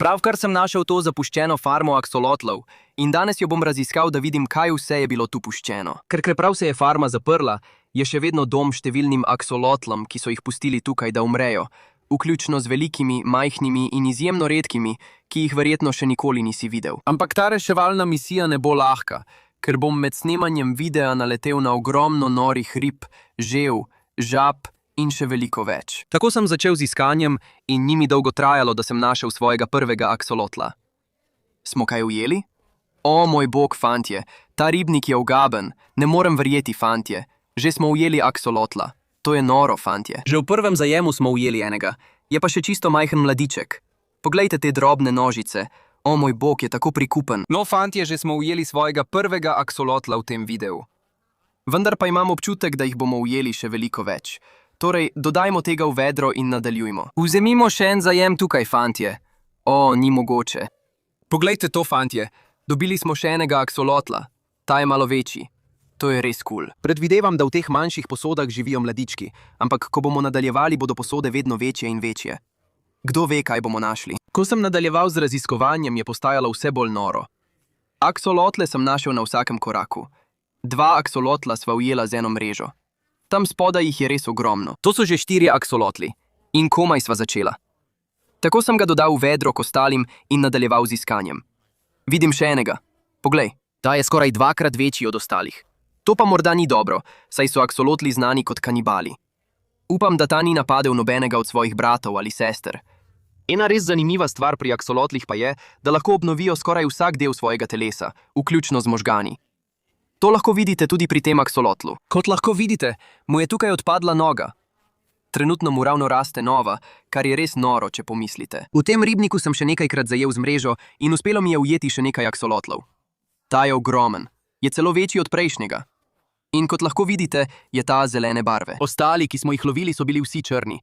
Pravkar sem našel to zapuščeno farmo aksolotlov in danes jo bom raziskal, da vidim, kaj vse je bilo tu puščeno. Ker čeprav se je farma zaprla, je še vedno dom številnim aksolotlom, ki so jih pustili tukaj, da umrejo, vključno z velikimi, majhnimi in izjemno redkimi, ki jih verjetno še nikoli nisi videl. Ampak ta reševalna misija ne bo lahka, ker bom med snemanjem videa naletel na ogromno norih rib, žev, žab in še veliko več. Tako sem začel z iskanjem in ni mi dolgo trajalo, da sem našel svojega prvega aksolotla. Smo kaj ujeli? O, moj bog, fantje, ta ribnik je ogaben, ne morem verjeti, fantje. Že smo ujeli aksolotla. To je noro, fantje. Že v prvem zajemu smo ujeli enega, je pa še čisto majhen mladiček. Poglejte te drobne nožice. O, moj bog, je tako prikupen. No, fantje, že smo ujeli svojega prvega aksolotla v tem videu. Vendar pa imam občutek, da jih bomo ujeli še veliko več. Torej, dodajmo tega v vedro in nadaljujmo. Vzemimo še en zajem tukaj, fantje. O, ni mogoče. Poglejte to, fantje. Dobili smo še enega aksolotla. Ta je malo večji. To je res kul. Predvidevam, da v teh manjših posodah živijo mladički, ampak ko bomo nadaljevali, bodo posode vedno večje in večje. Kdo ve, kaj bomo našli? Ko sem nadaljeval z raziskovanjem, je postajalo vse bolj noro. Aksolotle sem našel na vsakem koraku. 2 aksolotla sva ujela z eno mrežo. Tam spodaj jih je res ogromno. To so že 4 aksolotli. In komaj sva začela. Tako sem ga dodal v vedro k ostalim in nadaljeval z iskanjem. Vidim še enega. Poglej, ta je skoraj 2-krat večji od ostalih. To pa morda ni dobro, saj so aksolotli znani kot kanibali. Upam, da ta ni napadel nobenega od svojih bratov ali sester. Ena res zanimiva stvar pri aksolotlih pa je, da lahko obnovijo skoraj vsak del svojega telesa, vključno z možgani. To lahko vidite tudi pri tem aksolotlu. Kot lahko vidite, mu je tukaj odpadla noga. Trenutno mu ravno raste nova, kar je res noro, če pomislite. V tem ribniku sem še nekajkrat zajel z mrežo in uspelo mi je ujeti še nekaj aksolotlov. Ta je ogromen, je celo večji od prejšnjega. In kot lahko vidite, je ta zelene barve. Ostali, ki smo jih lovili, so bili vsi črni.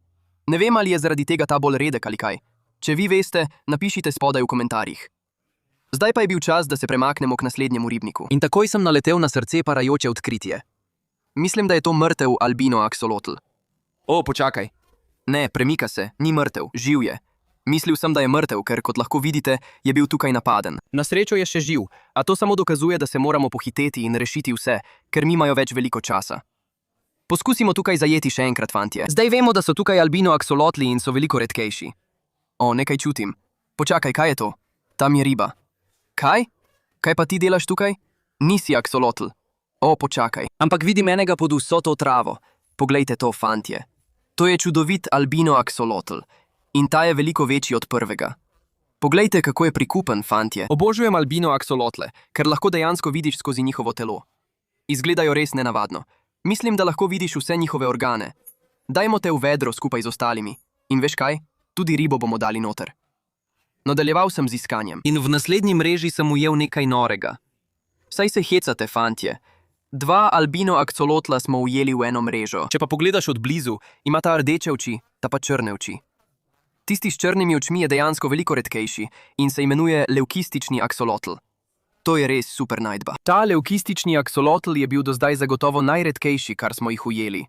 Ne vem, ali je zaradi tega ta bolj redek ali kaj. Če vi veste, napišite spodaj v komentarjih. Zdaj pa je bil čas, da se premaknemo k naslednjemu ribniku. In takoj sem naletel na srce parajoče odkritje. Mislim, da je to mrtev albino aksolotl. O, počakaj. Ne, premika se, ni mrtev, živ je. Mislil sem, da je mrtev, ker, kot lahko vidite, je bil tukaj napaden. Na srečo je še živ, a to samo dokazuje, da se moramo pohiteti in rešiti vse, ker nimajo več veliko časa. Poskusimo tukaj zajeti še enkrat, fantje. Zdaj vemo, da so tukaj albino aksolotli in so veliko redkejši. O, nekaj čutim. Počakaj, kaj je to? Tam je riba. Kaj? Kaj pa ti delaš tukaj? Nisi aksolotl. O, počakaj. Ampak vidim enega pod vso to travo. Poglejte to, fantje. To je čudovit albino aksolotl. In ta je veliko večji od prvega. Poglejte, kako je prikupen, fantje. Obožujem albino aksolotle, ker lahko dejansko vidiš skozi njihovo telo. Izgledajo res nenavadno. Mislim, da lahko vidiš vse njihove organe. Dajmo te v vedro skupaj z ostalimi. In veš kaj? Tudi ribo bomo dali noter. Nadaljeval sem z iskanjem. In v naslednji mreži sem ujel nekaj norega. Saj se hecate, fantje. 2 albino aksolotla smo ujeli v eno mrežo. Če pa pogledaš od blizu, ima ta rdeče oči, ta pa črne oči. Tisti s črnimi očmi je dejansko veliko redkejši in se imenuje leukistični aksolotl. To je res super najdba. Ta leukistični aksolotl je bil do zdaj zagotovo najredkejši, kar smo jih ujeli.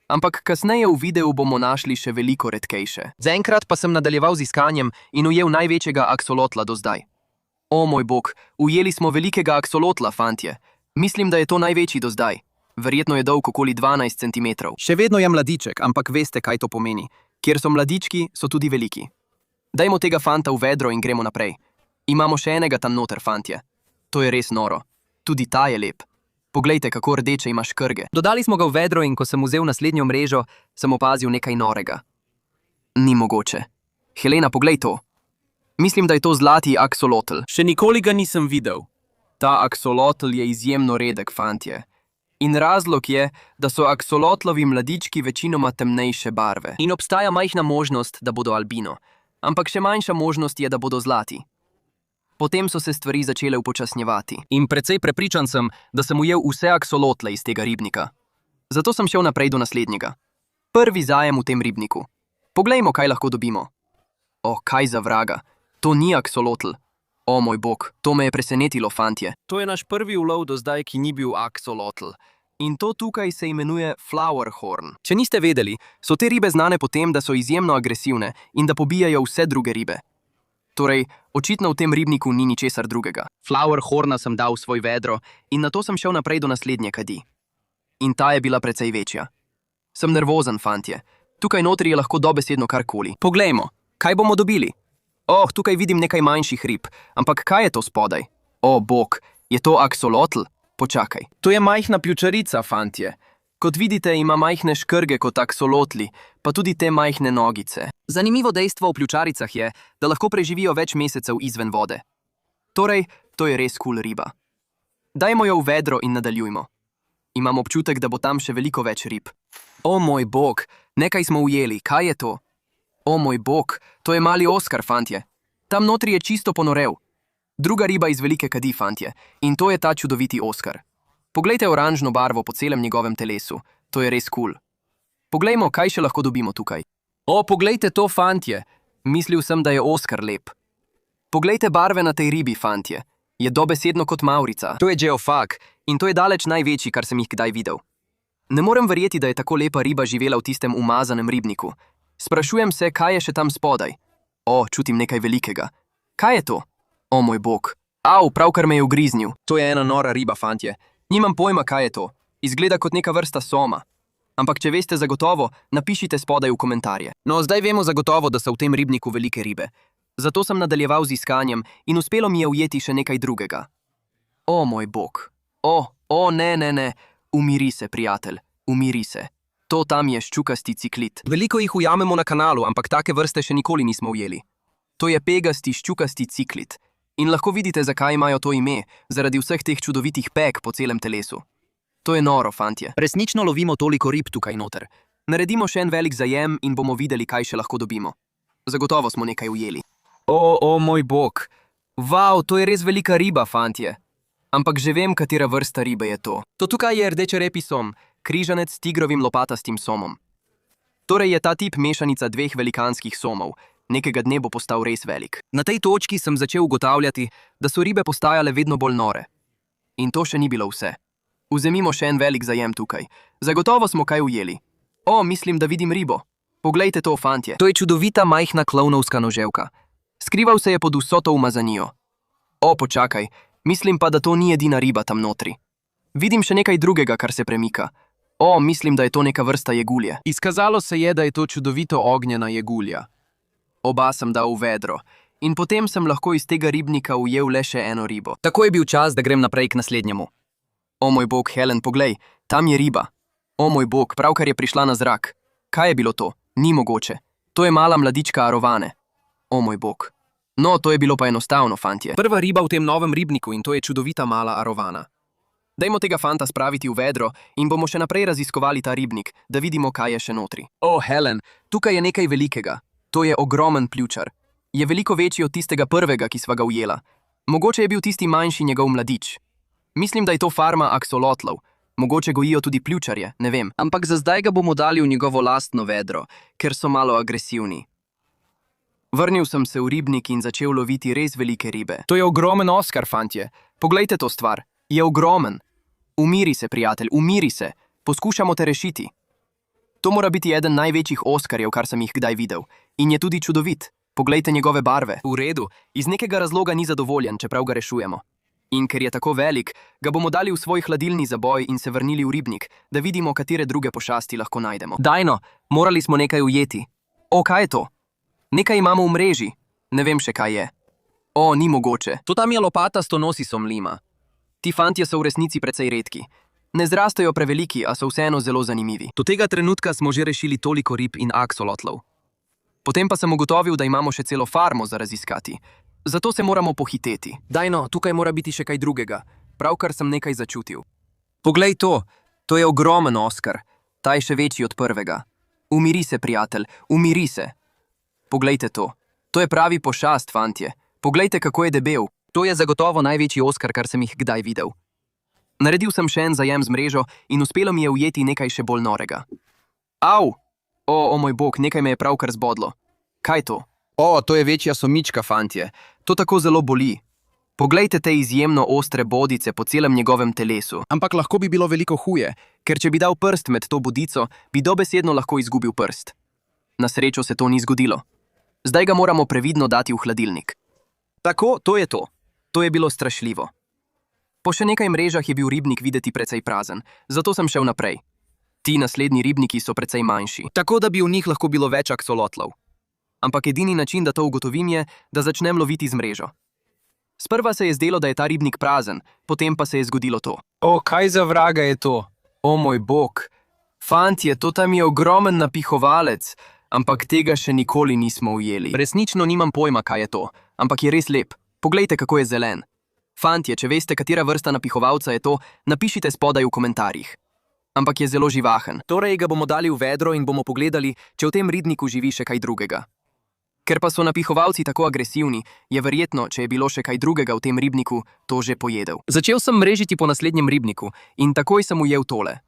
Ampak kasneje v videu bomo našli še veliko redkejše. Zaenkrat pa sem nadaljeval z iskanjem in ujel največjega aksolotla do zdaj. O moj bog, ujeli smo velikega aksolotla, fantje. Mislim, da je to največji do zdaj. Verjetno je dolg okoli 12 cm. Še vedno je mladiček, ampak veste, kaj to pomeni. Kjer so mladički, so tudi veliki. Dajmo tega fanta v vedro in gremo naprej. Imamo še enega tam noter, fantje. To je res noro. Tudi ta je lep. Poglejte, kako rdeče ima škrge. Dodali smo ga v vedro in ko sem vzel naslednjo mrežo, sem opazil nekaj norega. Ni mogoče. Helena, poglej to. Mislim, da je to zlati aksolotl. Še nikoli ga nisem videl. Ta aksolotl je izjemno redek, fantje. In razlog je, da so aksolotlovi mladički večinoma temnejše barve. In obstaja majhna možnost, da bodo albino. Ampak še manjša možnost je, da bodo zlati. Potem so se stvari začele upočasnjevati. In precej prepričan sem, da sem ujel vse aksolotle iz tega ribnika. Zato sem šel naprej do naslednjega. Prvi zajem v tem ribniku. Poglejmo, kaj lahko dobimo. O, kaj za vraga. To ni aksolotl. O moj bog, to me je presenetilo, fantje. To je naš prvi ulov do zdaj, ki ni bil aksolotl. In to tukaj se imenuje flowerhorn. Če niste vedeli, so te ribe znane po tem, da so izjemno agresivne in da pobijajo vse druge ribe. Torej, očitno v tem ribniku ni ničesar drugega. Flower horna sem dal v svoj vedro in nato sem šel naprej do naslednje kadi. In ta je bila precej večja. Sem nervozen, fantje. Tukaj notri je lahko dobesedno karkoli. Poglejmo, kaj bomo dobili? Oh, tukaj vidim nekaj manjših rib, ampak kaj je to spodaj? O, bog, je to aksolotl? Počakaj. To je majhna pljučarica, fantje. Kot vidite, ima majhne škrge kot aksolotli, pa tudi te majhne nogice. Zanimivo dejstvo o pljučaricah je, da lahko preživijo več mesecev izven vode. Torej, to je res kul riba. Dajmo jo v vedro in nadaljujmo. Imam občutek, da bo tam še veliko več rib. O moj bog, nekaj smo ujeli, kaj je to? O moj bog, to je mali Oskar, fantje. Tam notri je čisto ponorel. Druga riba iz velike kadi, fantje, in to je ta čudoviti Oskar. Poglejte oranžno barvo po celem njegovem telesu, to je res kul. Poglejmo, kaj še lahko dobimo tukaj. O, poglejte to, fantje. Mislil sem, da je Oskar lep. Poglejte barve na tej ribi, fantje. Je dobesedno kot mavrica. To je geofag in to je daleč največji, kar sem jih kdaj videl. Ne morem verjeti, da je tako lepa riba živela v tistem umazanem ribniku. Sprašujem se, kaj je še tam spodaj. O, čutim nekaj velikega. Kaj je to? O moj bog. Au, pravkar me je ugriznil. To je ena nora riba, fantje. Nimam pojma, kaj je to. Izgleda kot neka vrsta soma. Ampak če veste zagotovo, napišite spodaj v komentarje. No, zdaj vemo zagotovo, da so v tem ribniku velike ribe. Zato sem nadaljeval z iskanjem in uspelo mi je ujeti še nekaj drugega. O moj bog. O, ne. Umiri se, prijatelj. Umiri se. To tam je ščukasti ciklit. Veliko jih ujamemo na kanalu, ampak take vrste še nikoli nismo ujeli. To je pegasti ščukasti ciklit. In lahko vidite, zakaj imajo to ime, zaradi vseh teh čudovitih peg po celem telesu. To je noro, fantje. Resnično lovimo toliko rib tukaj noter. Naredimo še en velik zajem in bomo videli, kaj še lahko dobimo. Zagotovo smo nekaj ujeli. O moj bog. Vau, to je res velika riba, fantje. Ampak že vem, katera vrsta ribe je to. To tukaj je rdečerepi som, križanec s tigrovim lopatastim somom. Torej je ta tip mešanica dveh velikanskih somov. Nekega dne bo postal res velik. Na tej točki sem začel ugotavljati, da so ribe postajale vedno bolj nore. In to še ni bilo vse. Vzemimo še en velik zajem tukaj. Zagotovo smo kaj ujeli. O, mislim, da vidim ribo. Poglejte to, fantje. To je čudovita majhna klovnovska noževka. Skrival se je pod vso to umazanijo. O, počakaj. Mislim pa, da to ni edina riba tam notri. Vidim še nekaj drugega, kar se premika. O, mislim, da je to neka vrsta jegulje. Izkazalo se je, da je to čudovito ognjena jegulja. Oba sem dal v vedro. In potem sem lahko iz tega ribnika ujel le še eno ribo. Tako je bil čas, da grem naprej k naslednjemu. O moj bog, Helen, poglej, tam je riba. O moj bog, pravkar je prišla na zrak. Kaj je bilo to? Ni mogoče. To je mala mladička arovane. O moj bog. No, to je bilo pa enostavno, fantje. Prva riba v tem novem ribniku in to je čudovita mala arovana. Dajmo tega fanta spraviti v vedro in bomo še naprej raziskovali ta ribnik, da vidimo, kaj je še notri. O, Helen, tukaj je nekaj velikega. To je ogromen pljučar. Je veliko večji od tistega prvega, ki sva ga ujela. Mogoče je bil tisti manjši njegov mladič. Mislim, da je to farma aksolotlov. Mogoče gojijo tudi pljučarje, ne vem. Ampak za zdaj ga bomo dali v njegovo lastno vedro, ker so malo agresivni. Vrnil sem se v ribnik in začel loviti res velike ribe. To je ogromen Oskar, fantje. Poglejte to stvar. Je ogromen. Umiri se, prijatelj, umiri se. Poskušamo te rešiti. To mora biti eden največjih Oskarjev, kar sem jih kdaj videl. In je tudi čudovit. Poglejte njegove barve. V redu. Iz nekega razloga ni zadovoljen, čeprav ga rešujemo. In ker je tako velik, ga bomo dali v svoj hladilni zaboj in se vrnili v ribnik, da vidimo, katere druge pošasti lahko najdemo. Dajno, morali smo nekaj ujeti. O, kaj je to? Nekaj imamo v mreži. Ne vem še, kaj je. O, ni mogoče. To tam je lopatasto nosisom lima. Ti fantje so v resnici precej redki. Ne zrastajo preveliki, a so vseeno zelo zanimivi. Do tega trenutka smo že rešili toliko rib in aksolotlov. Potem pa sem ugotovil, da imamo še celo farmo za raziskati. Zato se moramo pohiteti. Dajno, tukaj mora biti še kaj drugega. Pravkar sem nekaj začutil. Poglej to. To je ogromen Oskar. Ta je še večji od prvega. Umiri se, prijatelj. Umiri se. Poglejte to. To je pravi pošast, fantje. Poglejte, kako je debel. To je zagotovo največji Oskar, kar sem jih kdaj videl. Naredil sem še en zajem z mrežo in uspelo mi je ujeti nekaj še bolj norega. Au! O moj bog, nekaj me je pravkar zbodlo. Kaj to? O, to je večja somička, fantje. To tako zelo boli. Poglejte te izjemno ostre bodice po celem njegovem telesu. Ampak lahko bi bilo veliko huje, ker če bi dal prst med to bodico, bi dobesedno lahko izgubil prst. Na srečo se to ni zgodilo. Zdaj ga moramo previdno dati v hladilnik. Tako, to je to. To je bilo strašljivo. Po še nekaj mrežah je bil ribnik videti precej prazen, zato sem šel naprej. Ti naslednji ribniki so precej manjši, tako da bi v njih lahko bilo več aksolotlov. Ampak edini način, da to ugotovim, je, da začnem loviti z mrežo. Sprva se je zdelo, da je ta ribnik prazen, potem pa se je zgodilo to. O, kaj za vraga je to? O moj bog, fantje, to tam je ogromen napihovalec, ampak tega še nikoli nismo ujeli. Resnično nimam pojma, kaj je to, ampak je res lep. Poglejte, kako je zelen. Fantje, če veste, katera vrsta napihovalca je to, napišite spodaj v komentarjih. Ampak je zelo živahen. Torej ga bomo dali v vedro in bomo pogledali, če v tem ribniku živi še kaj drugega. Ker pa so napihovalci tako agresivni, je verjetno, če je bilo še kaj drugega v tem ribniku, to že pojedel. Začel sem mrežiti po naslednjem ribniku in takoj sem ujel tole.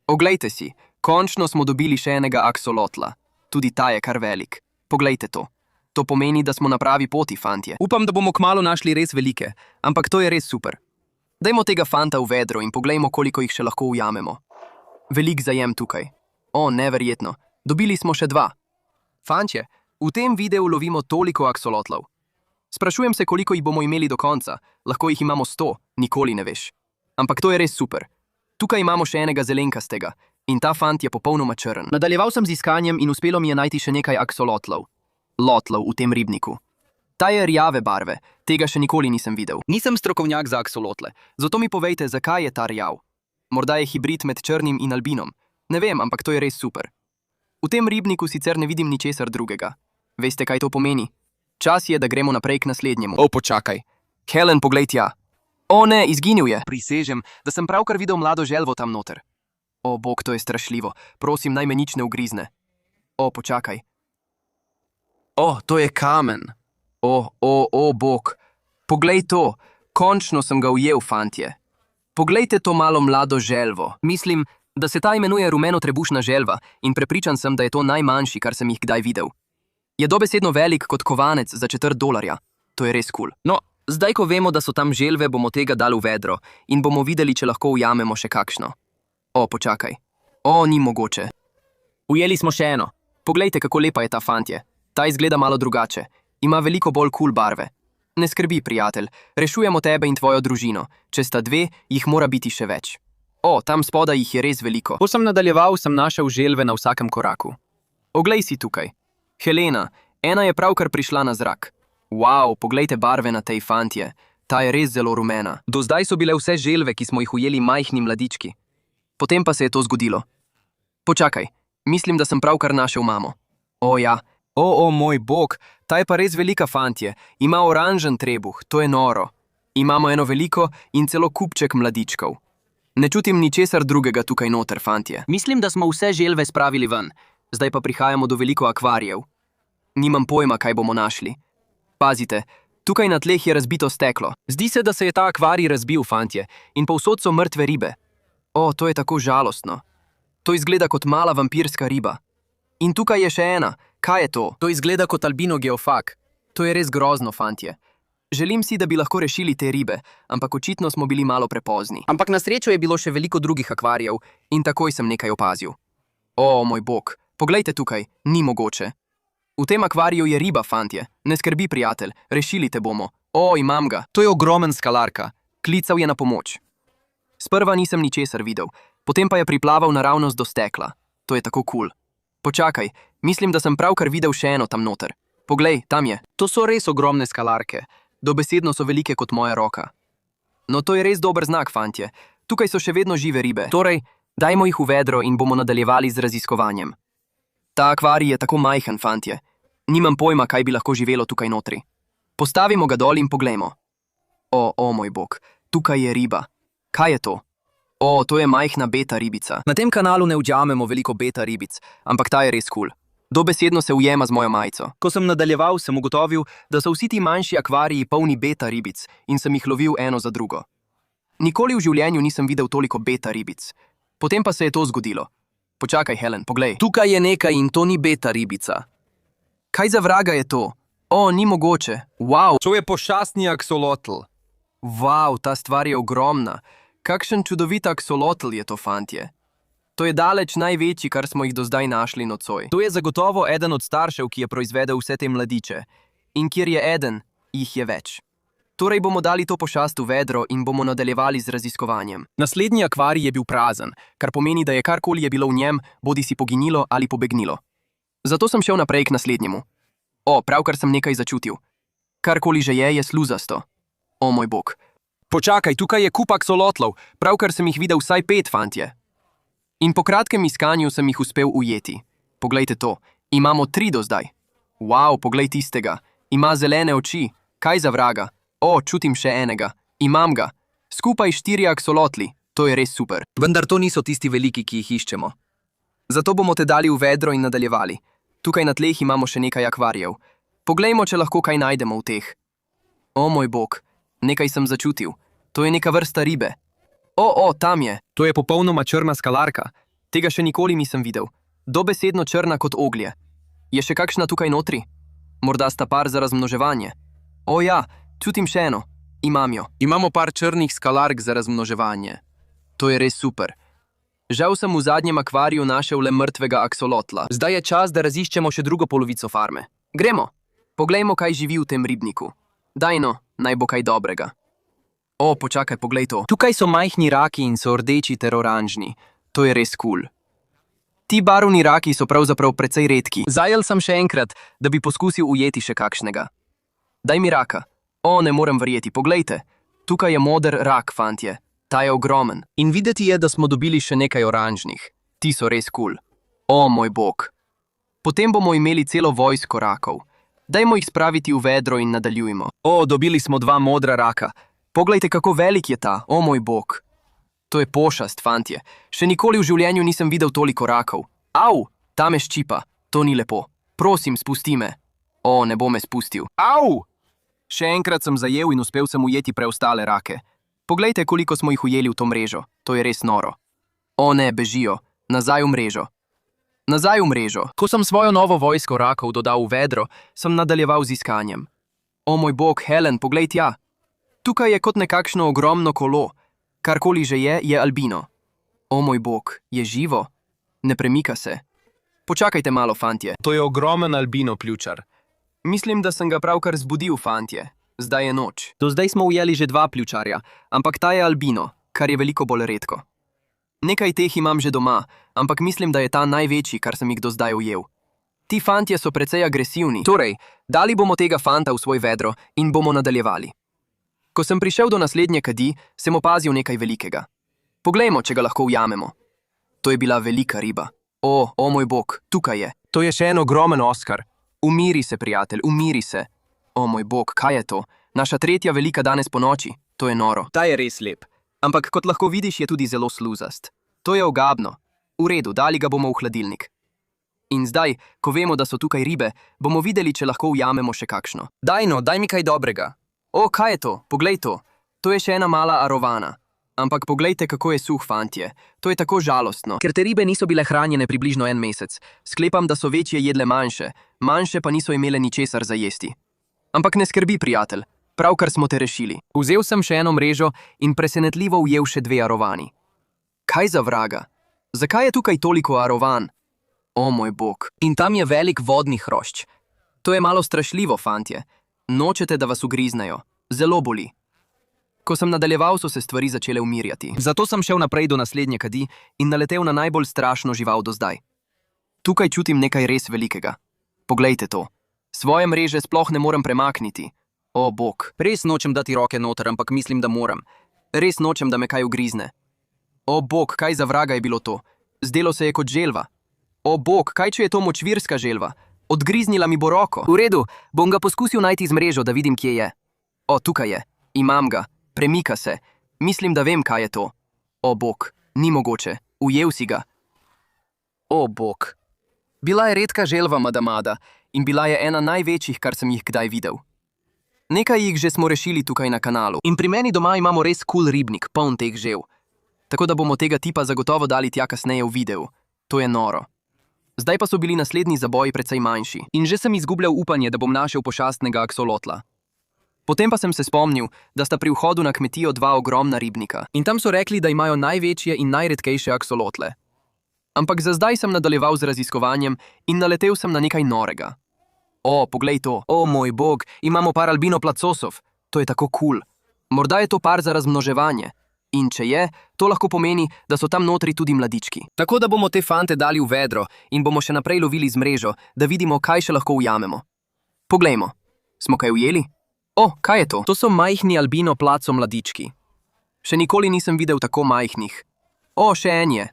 Oglejte si, končno smo dobili še enega aksolotla. Tudi ta je kar velik. Poglejte to. To pomeni, da smo na pravi poti, fantje. Upam, da bomo kmalu našli res velike, ampak to je res super. Dajmo tega fanta v vedro in poglejmo, koliko jih še lahko ujamemo. Velik zajem tukaj. O, neverjetno. Dobili smo še 2. Fantje, v tem videu lovimo toliko aksolotlov. Sprašujem se, koliko jih bomo imeli do konca. Lahko jih imamo 100, nikoli ne veš. Ampak to je res super. Tukaj imamo še enega zelenkastega in ta fant je popolnoma črn. Nadaljeval sem z iskanjem in uspelo mi je najti še nekaj aksolotlov. Lotlov v tem ribniku. Ta je rjave barve, tega še nikoli nisem videl. Nisem strokovnjak za aksolotle, zato mi povejte, zakaj je ta rjav. Morda je hibrid med črnim in albinom. Ne vem, ampak to je res super. V tem ribniku sicer ne vidim ničesar drugega. Veste, kaj to pomeni? Čas je, da gremo naprej k naslednjemu. O, počakaj. Helen, poglej tja. O ne, izginil je. Prisežem, da sem pravkar videl mlado želvo tam noter. O, bog, to je strašljivo. Prosim, naj me nič ne ugrizne. O, počakaj. O, to je kamen. O, bog. Poglej to. Končno sem ga ujel, fantje. Poglejte to malo mlado želvo. Mislim, da se ta imenuje rumeno-trebušna želva in prepričan sem, da je to najmanjši, kar sem jih kdaj videl. Je dobesedno velik kot kovanec za $4. To je res kul. No, zdaj, ko vemo, da so tam želve, bomo tega dali v vedro in bomo videli, če lahko ujamemo še kakšno. O, počakaj. O, ni mogoče. Ujeli smo še eno. Poglejte, kako lepa je ta fantje. Ta izgleda malo drugače. Ima veliko bolj kul barve. Ne skrbi, prijatelj. Rešujemo tebe in tvojo družino. Če sta 2, jih mora biti še več. O, tam spodaj jih je res veliko. Ko sem nadaljeval, sem našel želve na vsakem koraku. Oglej si tukaj. Helena, ena je pravkar prišla na zrak. Wow, poglejte barve na tej fantje. Ta je res zelo rumena. Do zdaj so bile vse želve, ki smo jih ujeli, majhni mladički. Potem pa se je to zgodilo. Počakaj, mislim, da sem pravkar našel mamo. O ja. O, moj bog, ta je pa res velika, fantje. Ima oranžen trebuh, to je noro. Imamo eno veliko in celo kupček mladičkov. Ne čutim ničesar drugega tukaj noter, fantje. Mislim, da smo vse želve spravili ven. Zdaj pa prihajamo do veliko akvarijev. Nimam pojma, kaj bomo našli. Pazite, tukaj na tleh je razbito steklo. Zdi se, da se je ta akvarij razbil, fantje, in povsod so mrtve ribe. O, to je tako žalostno. To izgleda kot mala vampirska riba. In tukaj je še ena. Kaj je to? To izgleda kot albino geofag. To je res grozno, fantje. Želim si, da bi lahko rešili te ribe, ampak očitno smo bili malo prepozni. Ampak na srečo je bilo še veliko drugih akvarijev in takoj sem nekaj opazil. O, moj bog, poglejte tukaj, ni mogoče. V tem akvariju je riba, fantje. Ne skrbi, prijatelj, rešili te bomo. O, imam ga. To je ogromen skalarka. Klical je na pomoč. Sprva nisem ničesar videl, potem pa je priplaval naravnost do stekla. To je tako kul. Počakaj, mislim, da sem pravkar videl še eno tam noter. Poglej, tam je. To so res ogromne skalarke. Dobesedno so velike kot moja roka. No, to je res dober znak, fantje. Tukaj so še vedno žive ribe. Torej, dajmo jih v vedro in bomo nadaljevali z raziskovanjem. Ta akvarij je tako majhen, fantje. Nimam pojma, kaj bi lahko živelo tukaj notri. Postavimo ga dol in poglejmo. O, moj bog, tukaj je riba. Kaj je to? O, to je majhna beta ribica. Na tem kanalu ne ujamemo veliko beta ribic, ampak ta je res kul. Dobesedno se ujema z mojo majico. Ko sem nadaljeval, sem ugotovil, da so vsi ti manjši akvariji polni beta ribic in sem jih lovil eno za drugo. Nikoli v življenju nisem videl toliko beta ribic. Potem pa se je to zgodilo. Počakaj, Helen, poglej. Tukaj je nekaj in to ni beta ribica. Kaj za vraga je to? O, ni mogoče. Wow. To je pošastni aksolotl. Wow, ta stvar je ogromna. Kakšen čudovit aksolotl je to, fantje. To je daleč največji, kar smo jih do zdaj našli nocoj. To je zagotovo eden od staršev, ki je proizvedel vse te mladiče. In kjer je eden, jih je več. Torej bomo dali to pošast v vedro in bomo nadaljevali z raziskovanjem. Naslednji akvarij je bil prazen, kar pomeni, da je karkoli je bilo v njem, bodi si poginilo ali pobegnilo. Zato sem šel naprej k naslednjemu. O, pravkar sem nekaj začutil. Karkoli že je sluzasto. O moj bog. Počakaj, tukaj je kup aksolotlov, pravkar sem jih videl vsaj 5, fantje. In po kratkem iskanju sem jih uspel ujeti. Poglejte to, imamo 3 do zdaj. Wow, poglej tistega, ima zelene oči, kaj za vraga. O, čutim še enega, imam ga. Skupaj 4 aksolotli, to je res super. Vendar to niso tisti veliki, ki jih iščemo. Zato bomo te dali v vedro in nadaljevali. Tukaj na tleh imamo še nekaj akvarijev. Poglejmo, če lahko kaj najdemo v teh. O moj bog, nekaj sem začutil. To je neka vrsta ribe. O, tam je. To je popolnoma črna skalarka. Tega še nikoli nisem videl. Dobesedno črna kot oglje. Je še kakšna tukaj notri? Morda sta par za razmnoževanje. O ja, čutim še eno. Imam jo. Imamo par črnih skalark za razmnoževanje. To je res super. Žal sem v zadnjem akvariju našel le mrtvega aksolotla. Zdaj je čas, da raziščemo še drugo polovico farme. Gremo. Poglejmo, kaj živi v tem ribniku. Daj no, naj bo kaj dobrega. O, počakaj, poglej to. Tukaj so majhni raki in so rdeči ter oranžni. To je res cool. Ti barvni raki so pravzaprav precej redki. Zajel sem še enkrat, da bi poskusil ujeti še kakšnega. Daj mi raka. O, ne morem verjeti, poglejte. Tukaj je moder rak, fantje. Ta je ogromen. In videti je, da smo dobili še nekaj oranžnih. Ti so res cool. O, moj bog. Potem bomo imeli celo vojsko rakov. Dajmo jih spraviti v vedro in nadaljujmo. O, dobili smo 2 modra raka. Poglejte, kako velik je ta, o moj bog. To je pošast, fantje. Še nikoli v življenju nisem videl toliko rakov. Au, ta me ščipa. To ni lepo. Prosim, spusti me. O, ne bo me spustil. Au! Še enkrat sem zajel in uspel sem ujeti preostale rake. Poglejte, koliko smo jih ujeli v to mrežo. To je res noro. O ne, bežijo. Nazaj v mrežo. Nazaj v mrežo. Ko sem svojo novo vojsko rakov dodal v vedro, sem nadaljeval z iskanjem. O moj bog, Helen, poglej tja. Tukaj je kot nekakšno ogromno kolo. Karkoli že je albino. O moj bog, je živo? Ne premika se. Počakajte malo, fantje. To je ogromen albino pljučar. Mislim, da sem ga pravkar zbudil, fantje. Zdaj je noč. Do zdaj smo ujeli že 2 pljučarja, ampak ta je albino, kar je veliko bolj redko. Nekaj teh imam že doma, ampak mislim, da je ta največji, kar sem jih do zdaj ujel. Ti fantje so precej agresivni. Torej, dali bomo tega fanta v svoj vedro in bomo nadaljevali. Ko sem prišel do naslednje kadi, sem opazil nekaj velikega. Poglejmo, če ga lahko ujamemo. To je bila velika riba. O moj bog, tukaj je. To je še en ogromen Oskar. Umiri se, prijatelj, umiri se. O moj bog, kaj je to? Naša 3. velika danes po noči. To je noro. Ta je res lep. Ampak kot lahko vidiš, je tudi zelo sluzast. To je ogabno. V redu, dali ga bomo v hladilnik. In zdaj, ko vemo, da so tukaj ribe, bomo videli, če lahko ujamemo še kakšno. Daj mi kaj dobrega. O, kaj je to? Poglej to. To je še ena mala arovana. Ampak poglejte, kako je suh, fantje. To je tako žalostno. Ker te ribe niso bile hranjene približno 1 mesec. Sklepam, da so večje jedle manjše. Manjše pa niso imele ničesar za jesti. Ampak ne skrbi, prijatelj. Pravkar smo te rešili. Vzel sem še eno mrežo in presenetljivo ujel še 2 arovani. Kaj za vraga? Zakaj je tukaj toliko arovan? O moj bog. In tam je velik vodni hrošč. To je malo strašljivo, fantje. Nočete, da vas ugriznejo. Zelo boli. Ko sem nadaljeval, so se stvari začele umirjati. Zato sem šel naprej do naslednje kadi in naletel na najbolj strašno žival do zdaj. Tukaj čutim nekaj res velikega. Poglejte to. Svoje mreže sploh ne morem premakniti. O bog. Res nočem dati roke noter, ampak mislim, da moram. Res nočem, da me kaj ugrizne. O bog, kaj za vraga je bilo to? Zdelo se je kot želva. O bog, kaj če je to močvirska želva? Odgriznila mi bo roko. V redu, bom ga poskusil najti z mrežo, da vidim, kje je. O, tukaj je. Imam ga. Premika se. Mislim, da vem, kaj je to. O bog, ni mogoče. Ujel si ga. O bog. Bila je redka želva madamada in bila je ena največjih, kar sem jih kdaj videl. Nekaj jih že smo rešili tukaj na kanalu. In pri meni doma imamo res cool ribnik, poln teh želv. Tako da bomo tega tipa zagotovo dali tja kasneje v videu. To je noro. Zdaj pa so bili naslednji zaboji precej manjši. In že sem izgubljal upanje, da bom našel pošastnega aksolotla. Potem pa sem se spomnil, da sta pri vhodu na kmetijo 2 ogromna ribnika. In tam so rekli, da imajo največje in najredkejše aksolotle. Ampak za zdaj sem nadaljeval z raziskovanjem in naletel sem na nekaj norega. O, poglej to. O, moj bog, imamo par albino placosov. To je tako kul. Morda je to par za razmnoževanje. In če je, to lahko pomeni, da so tam notri tudi mladički. Tako da bomo te fante dali v vedro in bomo še naprej lovili z mrežo, da vidimo, kaj še lahko ujamemo. Poglejmo. Smo kaj ujeli? O, kaj je to? To so majhni albino placo mladički. Še nikoli nisem videl tako majhnih. O, še en je.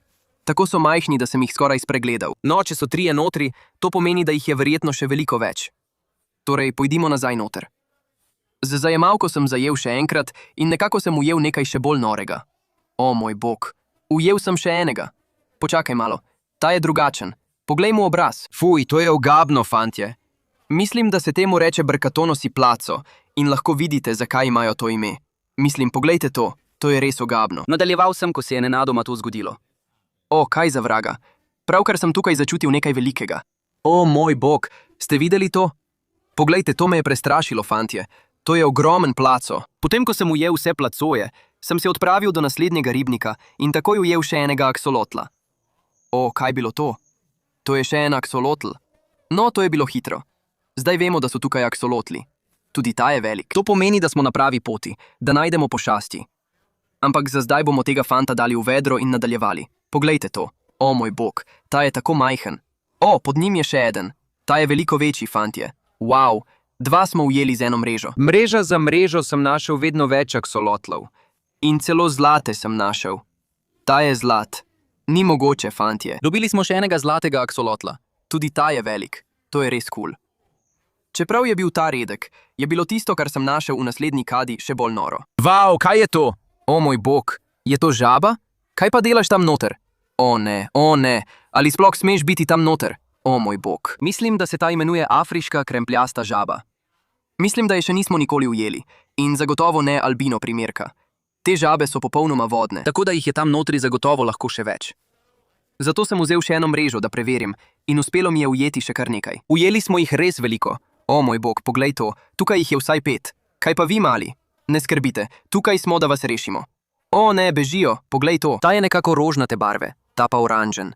Tako so majhni, da sem jih skoraj spregledal. No, če so 3 notri, to pomeni, da jih je verjetno še veliko več. Torej, pojdimo nazaj noter. Z zajemalko sem zajel še enkrat in nekako sem ujel nekaj še bolj norega. O, moj bog. Ujel sem še enega. Počakaj malo. Ta je drugačen. Poglej mu obraz. Fuj, to je ogabno, fantje. Mislim, da se temu reče brkatonosi placo in lahko vidite, zakaj imajo to ime. Mislim, poglejte to. To je res ogabno. Nadaljeval sem, ko se je nenadoma to zgodilo. O, kaj za vraga. Pravkar sem tukaj začutil nekaj velikega. O, moj bog. Ste videli to? Poglejte, to me je prestrašilo, fantje. To je ogromen placo. Potem, ko sem ujel vse placoje, sem se odpravil do naslednjega ribnika in takoj ujel še enega aksolotla. O, kaj bilo to? To je še en aksolotl. No, to je bilo hitro. Zdaj vemo, da so tukaj aksolotli. Tudi ta je velik. To pomeni, da smo na pravi poti, da najdemo pošasti. Ampak za zdaj bomo tega fanta dali v vedro in nadaljevali. Poglejte to. O, moj bog, ta je tako majhen. O, pod njim je še eden. Ta je veliko večji, fantje. Wow. 2 smo ujeli z eno mrežo. Mreža za mrežo sem našel vedno več aksolotlov. In celo zlate sem našel. Ta je zlat. Ni mogoče, fantje. Dobili smo še enega zlatega aksolotla. Tudi ta je velik. To je res kul. Čeprav je bil ta redek, je bilo tisto, kar sem našel v naslednji kadi, še bolj noro. Wow, kaj je to? O, moj bog. Je to žaba? Kaj pa delaš tam noter? O ne, o ne. Ali sploh smeš biti tam noter? O, moj bog. Mislim, da se ta imenuje afriška krempljasta žaba. Mislim, da je še nismo nikoli ujeli. In zagotovo ne albino primerka. Te žabe so popolnoma vodne, tako da jih je tam notri zagotovo lahko še več. Zato sem vzel še eno mrežo, da preverim, in uspelo mi je ujeti še kar nekaj. Ujeli smo jih res veliko. O, moj bog, poglej to. Tukaj jih je vsaj 5. Kaj pa vi, mali? Ne skrbite, tukaj smo, da vas rešimo. O, ne, bežijo, poglej to. Ta je nekako rožnate barve, ta pa oranžen.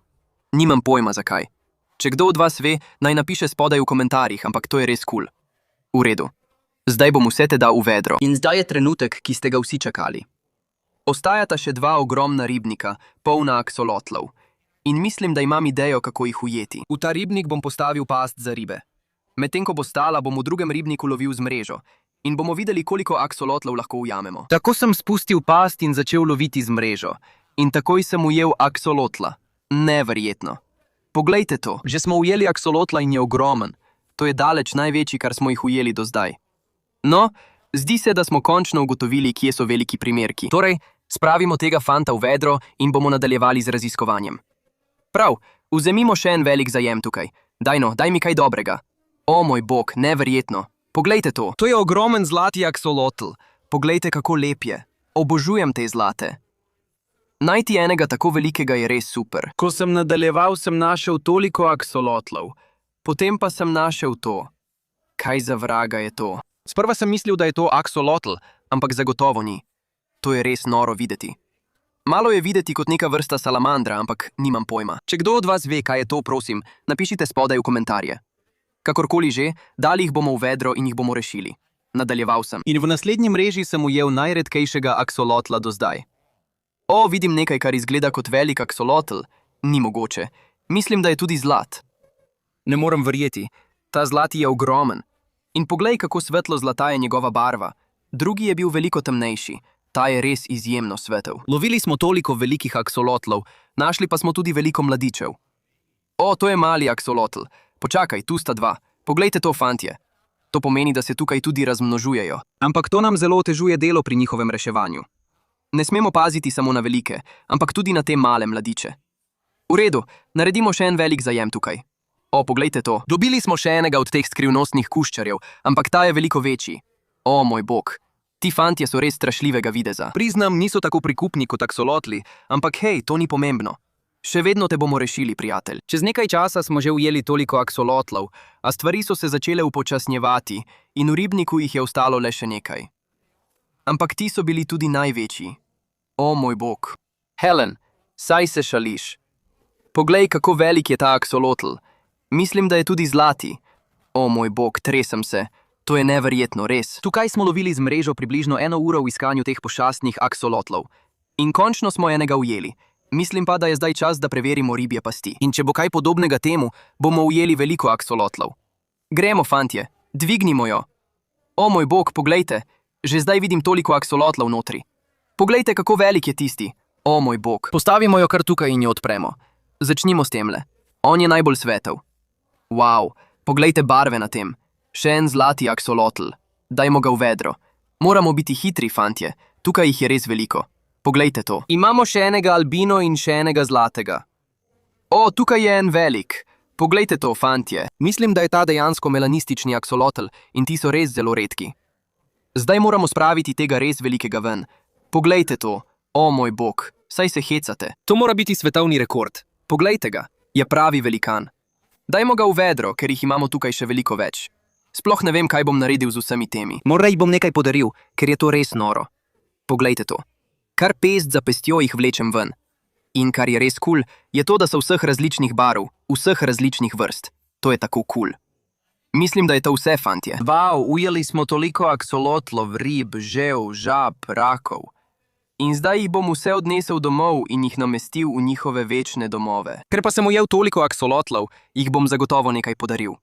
Nimam pojma, zakaj. Če kdo od vas ve, naj napiše spodaj v komentarjih, ampak to je res kul. V redu. Zdaj bom vse te dal v vedro. In zdaj je trenutek, ki ste ga vsi čakali. Ostajata še 2 ogromna ribnika, polna aksolotlov. In mislim, da imam idejo, kako jih ujeti. V ta ribnik bom postavil past za ribe. Medtem ko bo stala, bom v drugem ribniku lovil z mrežo. In bomo videli, koliko aksolotlov lahko ujamemo. Tako sem spustil past in začel loviti z mrežo. In takoj sem ujel aksolotla. Neverjetno. Poglejte to. Že smo ujeli aksolotla in je ogromen. To je daleč največji, kar smo jih ujeli do zdaj. No, zdi se, da smo končno ugotovili, kje so veliki primerki. Torej, spravimo tega fanta v vedro in bomo nadaljevali z raziskovanjem. Prav, vzemimo še en velik zajem tukaj. Daj mi kaj dobrega. O, moj bog, neverjetno. Poglejte to. To je ogromen zlati aksolotl. Poglejte, kako lep je. Obožujem te zlate. Najti enega tako velikega je res super. Ko sem nadaljeval, sem našel toliko aksolotlov. Potem pa sem našel to. Kaj za vraga je to? Sprva sem mislil, da je to aksolotl, ampak zagotovo ni. To je res noro videti. Malo je videti kot neka vrsta salamandra, ampak nimam pojma. Če kdo od vas ve, kaj je to, prosim, napišite spodaj v komentarje. Kakorkoli že, dali jih bomo v vedro in jih bomo rešili. Nadaljeval sem. In v naslednji mreži sem ujel najredkejšega aksolotla do zdaj. O, vidim nekaj, kar izgleda kot velik aksolotl. Ni mogoče. Mislim, da je tudi zlat. Ne morem verjeti. Ta zlati je ogromen. In poglej, kako svetlo zlata je njegova barva. Drugi je bil veliko temnejši. Ta je res izjemno svetel. Lovili smo toliko velikih aksolotlov, našli pa smo tudi veliko mladičev. O, to je mali aksolotl. Počakaj, tu sta 2. Poglejte to, fantje. To pomeni, da se tukaj tudi razmnožujejo. Ampak to nam zelo otežuje delo pri njihovem reševanju. Ne smemo paziti samo na velike, ampak tudi na te male mladiče. V redu, naredimo še en velik zajem tukaj. O, poglejte to. Dobili smo še enega od teh skrivnostnih kuščarjev, ampak ta je veliko večji. O, moj bog. Ti fantje so res strašljivega videza. Priznam, niso tako prikupni kot aksolotli, ampak hej, to ni pomembno. Še vedno te bomo rešili, prijatelj. Čez nekaj časa smo že ujeli toliko aksolotlov, a stvari so se začele upočasnjevati in v ribniku jih je ostalo le še nekaj. Ampak ti so bili tudi največji. O, moj bog. Helen, saj se šališ. Poglej, kako velik je ta aksolotl. Mislim, da je tudi zlati. O moj bog, tresem se. To je neverjetno, res. Tukaj smo lovili z mrežo približno 1 uro v iskanju teh pošastnih aksolotlov. In končno smo enega ujeli. Mislim pa, da je zdaj čas, da preverimo ribje pasti. In če bo kaj podobnega temu, bomo ujeli veliko aksolotlov. Gremo, fantje, dvignimo jo. O moj bog, poglejte, že zdaj vidim toliko aksolotlov notri. Poglejte, kako velik je tisti. O moj bog. Postavimo jo kar tukaj in jo odpremo. Začnimo s temle. On je najbolj svetel. Wow, poglejte barve na tem. Še en zlati aksolotl. Dajmo ga v vedro. Moramo biti hitri, fantje. Tukaj jih je res veliko. Poglejte to. Imamo še enega albino in še enega zlatega. O, tukaj je en velik. Poglejte to, fantje. Mislim, da je ta dejansko melanistični aksolotl in ti so res zelo redki. Zdaj moramo spraviti tega res velikega ven. Poglejte to. O moj bog, saj se hecate. To mora biti svetovni rekord. Poglejte ga. Je pravi velikan. Dajmo ga v vedro, ker jih imamo tukaj še veliko več. Sploh ne vem, kaj bom naredil z vsemi temi. Morda jih bom nekaj podaril, ker je to res noro. Poglejte to. Kar pest za pestjo jih vlečem ven. In kar je res kul, je to, da so vseh različnih barv, vseh različnih vrst. To je tako kul. Mislim, da je to vse, fantje. Wow, ujeli smo toliko aksolotlov, rib, žev, žab, rakov. In zdaj jih bom vse odnesel domov in jih namestil v njihove večne domove. Ker pa sem ujel toliko aksolotlov, Jih bom zagotovo nekaj podaril.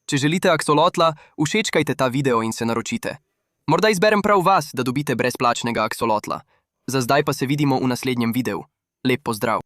Če želite aksolotla, všečkajte ta video in se naročite. Morda izberem prav vas, da dobite brezplačnega aksolotla. Za zdaj pa se vidimo v naslednjem videu. Lep pozdrav!